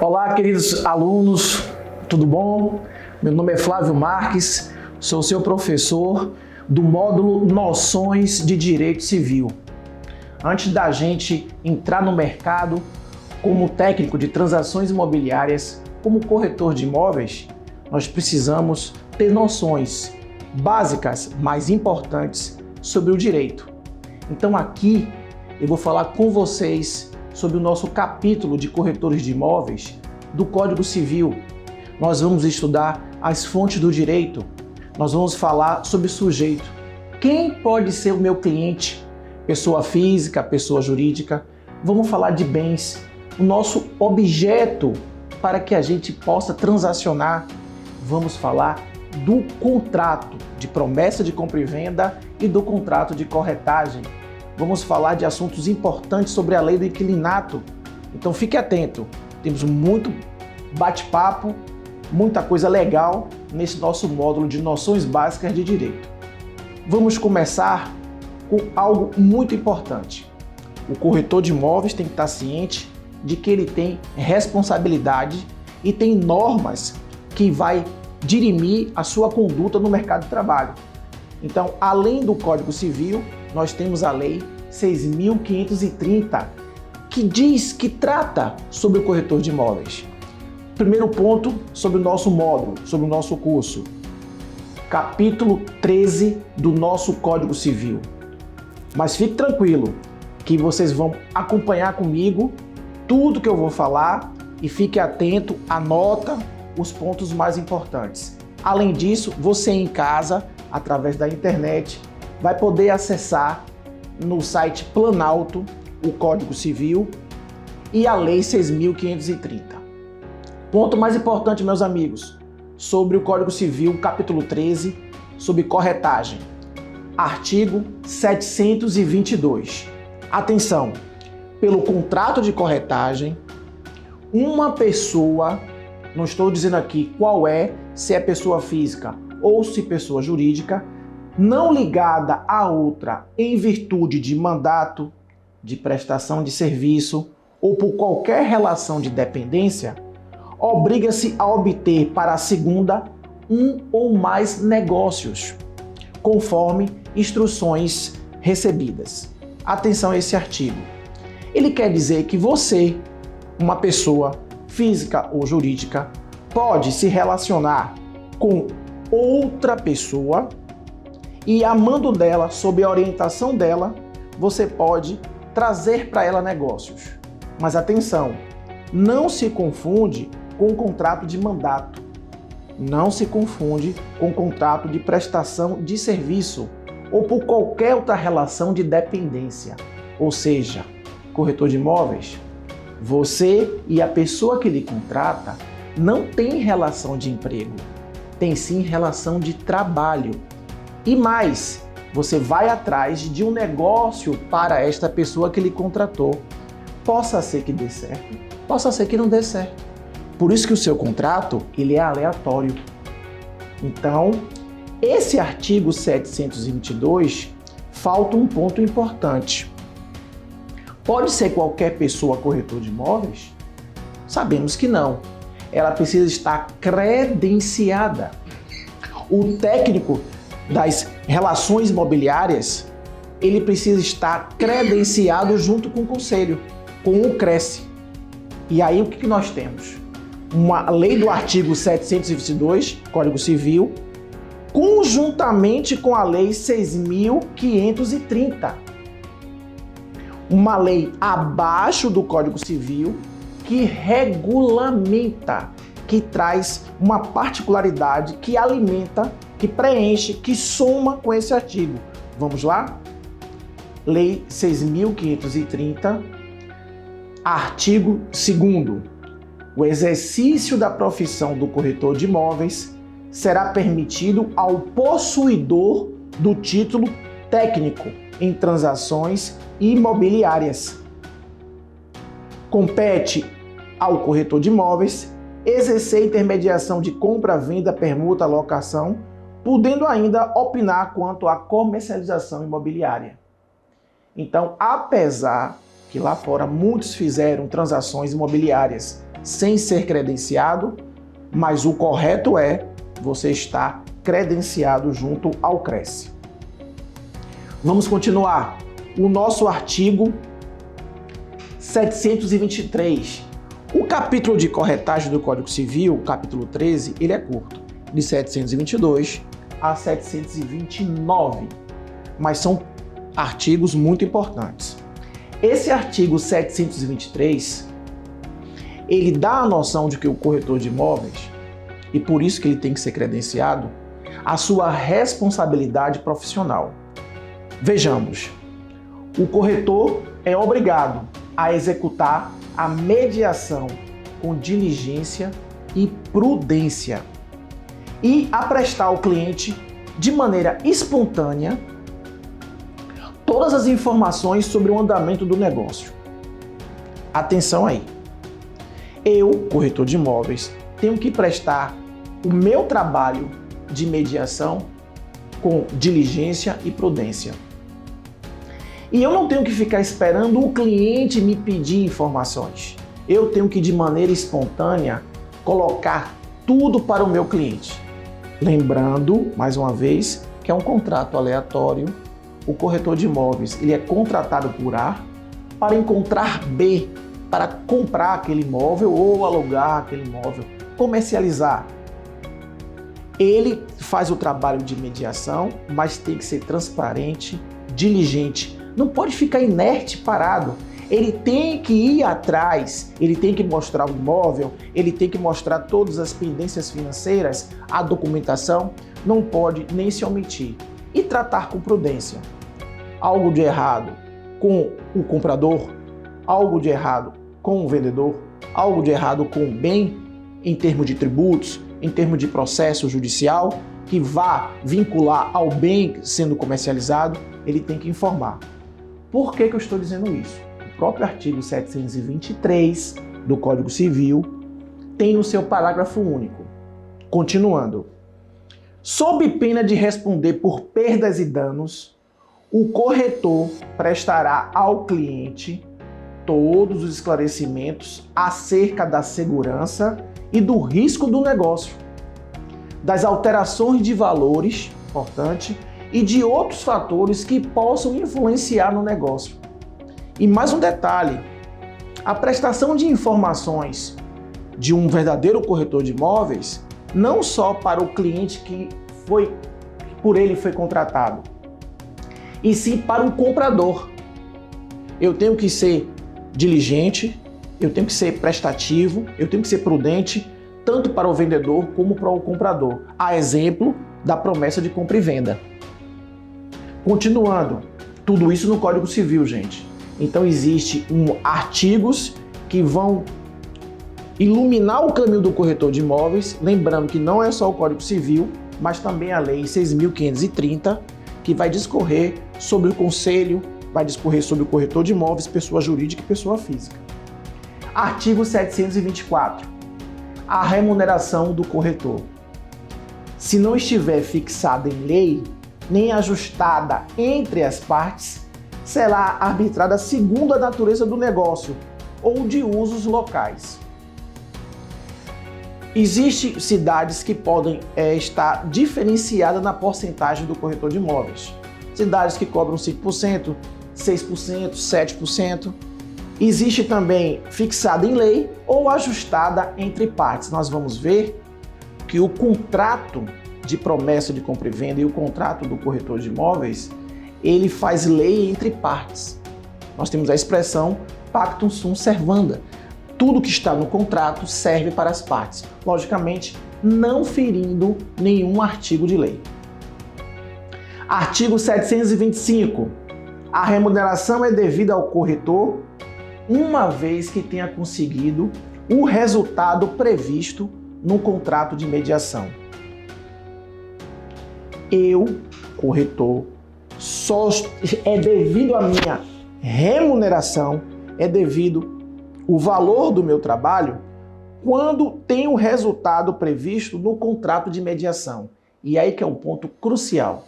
Olá, queridos alunos, tudo bom? Meu nome é Flávio Marques, sou seu professor do módulo Noções de Direito Civil. Antes da gente entrar no mercado como técnico de transações imobiliárias, como corretor de imóveis, nós precisamos ter noções básicas, mas importantes sobre o direito. Então aqui eu vou falar com vocês sobre o nosso capítulo de corretores de imóveis do Código Civil. Nós vamos estudar as fontes do direito, nós vamos falar sobre sujeito. Quem pode ser o meu cliente? Pessoa física, pessoa jurídica. Vamos falar de bens, o nosso objeto para que a gente possa transacionar. Vamos falar do contrato de promessa de compra e venda e do contrato de corretagem. Vamos falar de assuntos importantes sobre a lei do inquilinato. Então fique atento, temos muito bate-papo, muita coisa legal nesse nosso módulo de noções básicas de direito. Vamos começar com algo muito importante. O corretor de imóveis tem que estar ciente de que ele tem responsabilidade e tem normas que vai dirimir a sua conduta no mercado de trabalho. Então, além do Código Civil, nós temos a Lei 6.530, que trata sobre o corretor de imóveis. Primeiro ponto sobre o nosso módulo, sobre o nosso curso. Capítulo 13 do nosso Código Civil. Mas fique tranquilo que vocês vão acompanhar comigo tudo que eu vou falar e fique atento, anota os pontos mais importantes. Além disso, você em casa, através da internet, vai poder acessar no site Planalto o Código Civil e a Lei 6.530. Ponto mais importante, meus amigos, sobre o Código Civil, capítulo 13, sobre corretagem. Artigo 722. Atenção! Pelo contrato de corretagem, uma pessoa, não estou dizendo aqui qual é, se é pessoa física ou se pessoa jurídica, não ligada a outra em virtude de mandato, de prestação de serviço ou por qualquer relação de dependência, obriga-se a obter para a segunda um ou mais negócios, conforme instruções recebidas. Atenção a esse artigo. Ele quer dizer que você, uma pessoa física ou jurídica, pode se relacionar com outra pessoa e, a mando dela, sob a orientação dela, você pode trazer para ela negócios. Mas atenção, não se confunde com o contrato de mandato. Não se confunde com o contrato de prestação de serviço ou por qualquer outra relação de dependência. Ou seja, corretor de imóveis, você e a pessoa que lhe contrata não tem relação de emprego, tem sim relação de trabalho. E mais, você vai atrás de um negócio para esta pessoa que lhe contratou. Possa ser que dê certo, possa ser que não dê certo. Por isso que o seu contrato, ele é aleatório. Então, esse artigo 722, falta um ponto importante. Pode ser qualquer pessoa corretor de imóveis? Sabemos que não. Ela precisa estar credenciada. O técnico das relações imobiliárias, ele precisa estar credenciado junto com o conselho, com o CRECE. E aí o que nós temos? Uma lei do artigo 722, Código Civil, conjuntamente com a lei 6.530. Uma lei abaixo do Código Civil que regulamenta, que traz uma particularidade, que alimenta, que preenche, que soma com esse artigo. Vamos lá? Lei 6.530, artigo 2º. O exercício da profissão do corretor de imóveis será permitido ao possuidor do título técnico em transações imobiliárias. Compete ao corretor de imóveis exercer intermediação de compra, venda, permuta, locação, podendo ainda opinar quanto à comercialização imobiliária. Então, apesar que lá fora muitos fizeram transações imobiliárias sem ser credenciado, mas o correto é você estar credenciado junto ao CRECE. Vamos continuar. O nosso artigo 723. O capítulo de corretagem do Código Civil, o capítulo 13, ele é curto, de 722 a 729, mas são artigos muito importantes. Esse artigo 723, ele dá a noção de que o corretor de imóveis, e por isso que ele tem que ser credenciado, a sua responsabilidade profissional. Vejamos, o corretor é obrigado a executar a mediação com diligência e prudência e a prestar ao cliente de maneira espontânea todas as informações sobre o andamento do negócio. Atenção aí. Eu, corretor de imóveis, tenho que prestar o meu trabalho de mediação com diligência e prudência. E eu não tenho que ficar esperando o cliente me pedir informações. Eu tenho que, de maneira espontânea, colocar tudo para o meu cliente. Lembrando, mais uma vez, que é um contrato aleatório. O corretor de imóveis, ele é contratado por A para encontrar B, para comprar aquele imóvel ou alugar aquele imóvel, comercializar. Ele faz o trabalho de mediação, mas tem que ser transparente, diligente. Não pode ficar inerte, parado. Ele tem que ir atrás, ele tem que mostrar o imóvel, ele tem que mostrar todas as pendências financeiras, a documentação, não pode nem se omitir. E tratar com prudência. Algo de errado com o comprador, algo de errado com o vendedor, algo de errado com o bem em termos de tributos, em termos de processo judicial, que vá vincular ao bem sendo comercializado, ele tem que informar. Por que eu estou dizendo isso? O próprio artigo 723 do Código Civil tem no seu parágrafo único. Continuando. Sob pena de responder por perdas e danos, o corretor prestará ao cliente todos os esclarecimentos acerca da segurança e do risco do negócio, das alterações de valores, importante, e de outros fatores que possam influenciar no negócio. E mais um detalhe, a prestação de informações de um verdadeiro corretor de imóveis, não só para o cliente que por ele foi contratado, e sim para o comprador. Eu tenho que ser diligente, eu tenho que ser prestativo, eu tenho que ser prudente, tanto para o vendedor como para o comprador. A exemplo da promessa de compra e venda. Continuando, tudo isso no Código Civil, gente. Então existem artigos que vão iluminar o caminho do corretor de imóveis, lembrando que não é só o Código Civil, mas também a Lei 6.530, que vai discorrer sobre o conselho, vai discorrer sobre o corretor de imóveis, pessoa jurídica e pessoa física. Artigo 724. A remuneração do corretor. Se não estiver fixada em lei, nem ajustada entre as partes, será arbitrada segundo a natureza do negócio ou de usos locais. Existem cidades que podem estar diferenciadas na porcentagem do corretor de imóveis. Cidades que cobram 5%, 6%, 7%. Existe também fixada em lei ou ajustada entre partes. Nós vamos ver que o contrato de promessa de compra e venda e o contrato do corretor de imóveis, ele faz lei entre partes. Nós temos a expressão pactum sunt servanda. Tudo que está no contrato serve para as partes, logicamente não ferindo nenhum artigo de lei. Artigo 725. A remuneração é devida ao corretor uma vez que tenha conseguido o resultado previsto no contrato de mediação. Eu, corretor, só é devido à minha remuneração, é devido o valor do meu trabalho quando tem o resultado previsto no contrato de mediação. E aí que é um ponto crucial.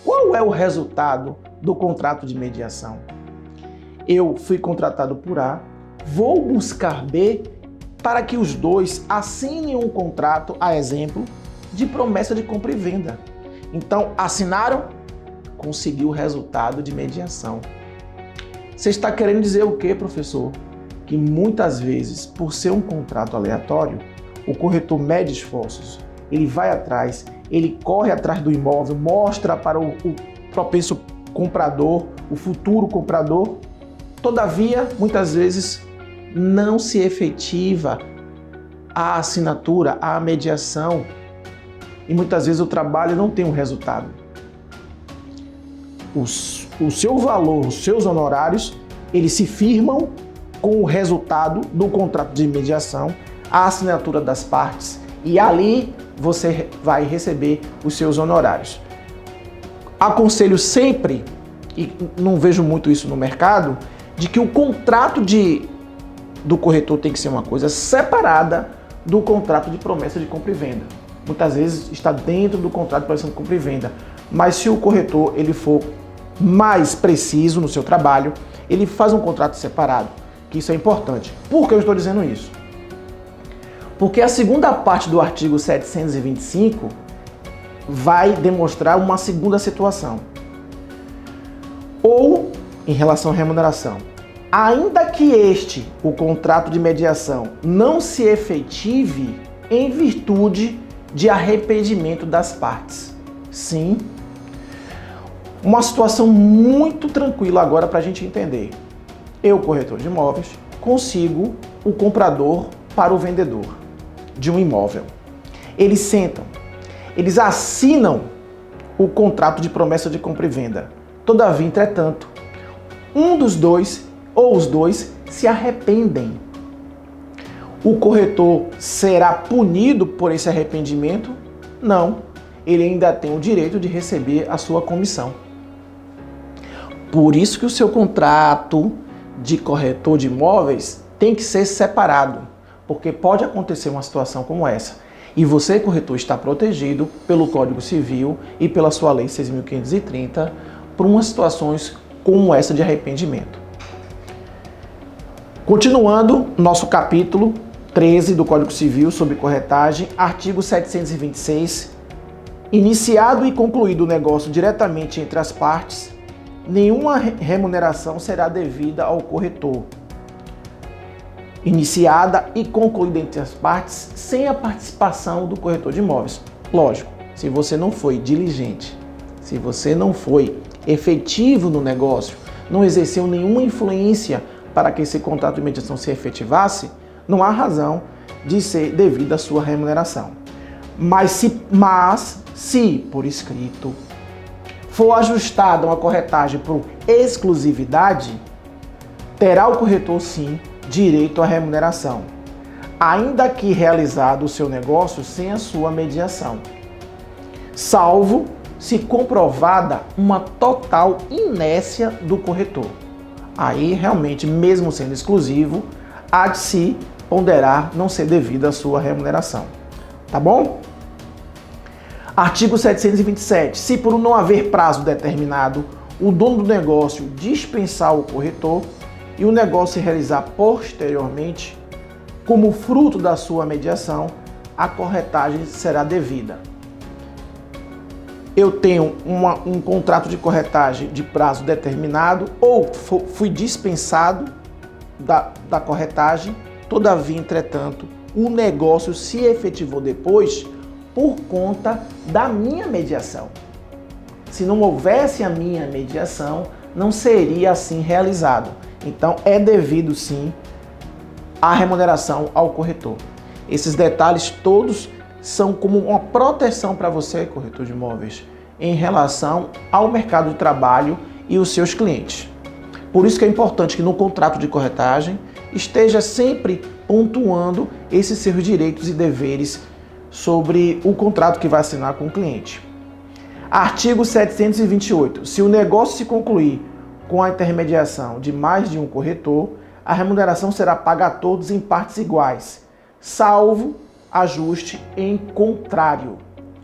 Qual é o resultado do contrato de mediação? eu fui contratado por A, vou buscar B para que os dois assinem um contrato, a exemplo, de promessa de compra e venda. Então, assinaram, conseguiu o resultado de mediação. Você está querendo dizer o quê, professor? Que muitas vezes, por ser um contrato aleatório, o corretor mede esforços, ele vai atrás, ele corre atrás do imóvel, mostra para o propenso comprador, o futuro comprador. Todavia, muitas vezes, não se efetiva a assinatura, a mediação, e muitas vezes o trabalho não tem um resultado. O seu valor, os seus honorários, eles se firmam com o resultado do contrato de mediação, a assinatura das partes, e ali você vai receber os seus honorários. Aconselho sempre, e não vejo muito isso no mercado, de que o contrato do corretor tem que ser uma coisa separada do contrato de promessa de compra e venda. Muitas vezes está dentro do contrato de promessa de compra e venda, mas se o corretor ele for mais preciso no seu trabalho, ele faz um contrato separado, que isso é importante. Por que eu estou dizendo isso? Porque a segunda parte do artigo 725 vai demonstrar uma segunda situação. Ou, em relação à remuneração, ainda que o contrato de mediação, não se efetive em virtude de arrependimento das partes. Sim. Uma situação muito tranquila agora para a gente entender. Eu, corretor de imóveis, consigo o comprador para o vendedor de um imóvel. Eles sentam, eles assinam o contrato de promessa de compra e venda. Todavia, entretanto, um dos dois ou os dois se arrependem. O corretor será punido por esse arrependimento? Não. Ele ainda tem o direito de receber a sua comissão. Por isso que o seu contrato de corretor de imóveis tem que ser separado, porque pode acontecer uma situação como essa. E você, corretor, está protegido pelo Código Civil e pela sua Lei 6.530 por umas situações como essa de arrependimento. Continuando, nosso capítulo 13 do Código Civil sobre corretagem, artigo 726, iniciado e concluído o negócio diretamente entre as partes, nenhuma remuneração será devida ao corretor. Iniciada e concluída entre as partes sem a participação do corretor de imóveis. Lógico, se você não foi diligente, se você não foi efetivo no negócio, não exerceu nenhuma influência para que esse contrato de mediação se efetivasse, não há razão de ser devida a sua remuneração. Mas se por escrito for ajustada uma corretagem por exclusividade, terá o corretor sim direito à remuneração, ainda que realizado o seu negócio sem a sua mediação, salvo se comprovada uma total inércia do corretor. Aí realmente, mesmo sendo exclusivo, há de se ponderar não ser devida a sua remuneração. Tá bom? Artigo 727. Se por não haver prazo determinado, o dono do negócio dispensar o corretor e o negócio se realizar posteriormente, como fruto da sua mediação, a corretagem será devida. Eu tenho um contrato de corretagem de prazo determinado ou fui dispensado da corretagem, todavia, entretanto, o negócio se efetivou depois por conta da minha mediação. Se não houvesse a minha mediação, não seria assim realizado. Então, é devido sim a remuneração ao corretor. Esses detalhes todos são como uma proteção para você, corretor de imóveis, em relação ao mercado de trabalho e os seus clientes. Por isso que é importante que no contrato de corretagem esteja sempre pontuando esses seus direitos e deveres sobre o contrato que vai assinar com o cliente. Artigo 728. Se o negócio se concluir com a intermediação de mais de um corretor, a remuneração será paga a todos em partes iguais, salvo ajuste em contrário.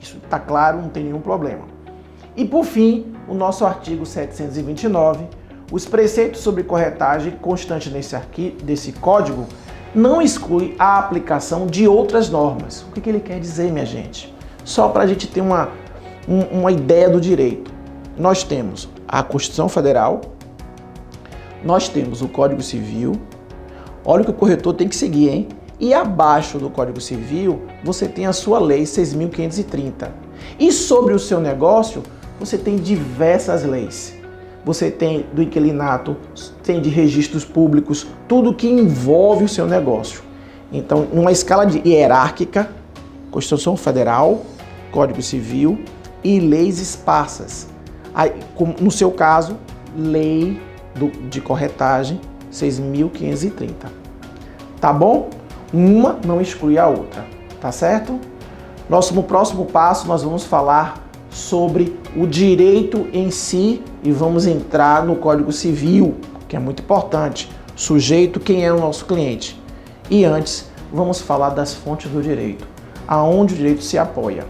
Isso está claro, não tem nenhum problema. E por fim, o nosso artigo 729, Os preceitos sobre corretagem constante desse código não exclui a aplicação de outras normas. O que ele quer dizer, minha gente? Só para a gente ter uma ideia do direito. Nós temos a Constituição Federal, nós temos o Código Civil. Olha o que o corretor tem que seguir, hein? E abaixo do Código Civil, você tem a sua Lei 6.530. E sobre o seu negócio, você tem diversas leis. Você tem do inquilinato, tem de registros públicos, tudo que envolve o seu negócio. Então, numa escala hierárquica, Constituição Federal, Código Civil e leis esparsas. Aí, no seu caso, Lei de Corretagem 6.530. Tá bom? Uma não exclui a outra, tá certo? No próximo passo, nós vamos falar sobre o direito em si e vamos entrar no Código Civil, que é muito importante. Sujeito, quem é o nosso cliente. E antes, vamos falar das fontes do direito, aonde o direito se apoia.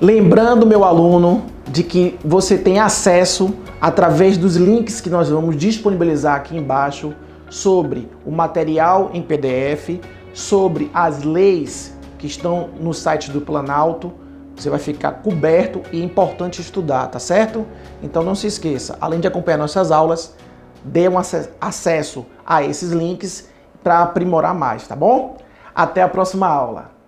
Lembrando, meu aluno, de que você tem acesso, através dos links que nós vamos disponibilizar aqui embaixo, sobre o material em PDF, sobre as leis que estão no site do Planalto. Você vai ficar coberto e é importante estudar, tá certo? Então não se esqueça, além de acompanhar nossas aulas, dê um acesso a esses links para aprimorar mais, tá bom? Até a próxima aula!